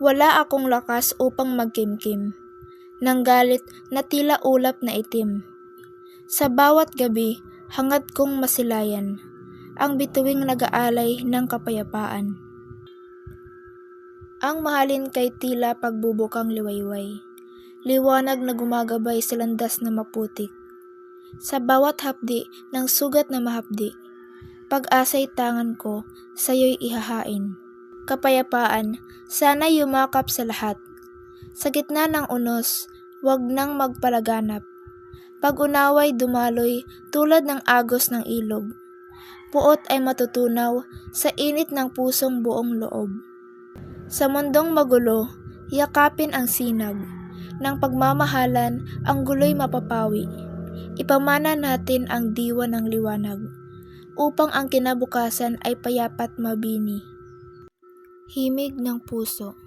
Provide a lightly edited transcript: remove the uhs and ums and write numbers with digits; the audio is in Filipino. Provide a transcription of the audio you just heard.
Wala akong lakas upang magkimkim ng galit na tila ulap na itim. Sa bawat gabi, hangad kong masilayan ang bituing nag-aalay ng kapayapaan. Ang mahalin kay tila pagbubukang liwayway, liwanag na gumagabay sa landas na maputik. Sa bawat hapdi ng sugat na mahapdi, pag-asa'y tangan ko sa'yo'y ihahain. Kapayapaan, sana yumakap sa lahat. Sa gitna ng unos, wag nang magpalaganap. Pag-unaway dumaloy tulad ng agos ng ilog. Puot ay matutunaw sa init ng pusong buong loob. Sa mundong magulo, yakapin ang sinag. Ng pagmamahalan, ang gulo'y mapapawi. Ipamana natin ang diwa ng liwanag, upang ang kinabukasan ay payapa't mabini. Himig ng puso.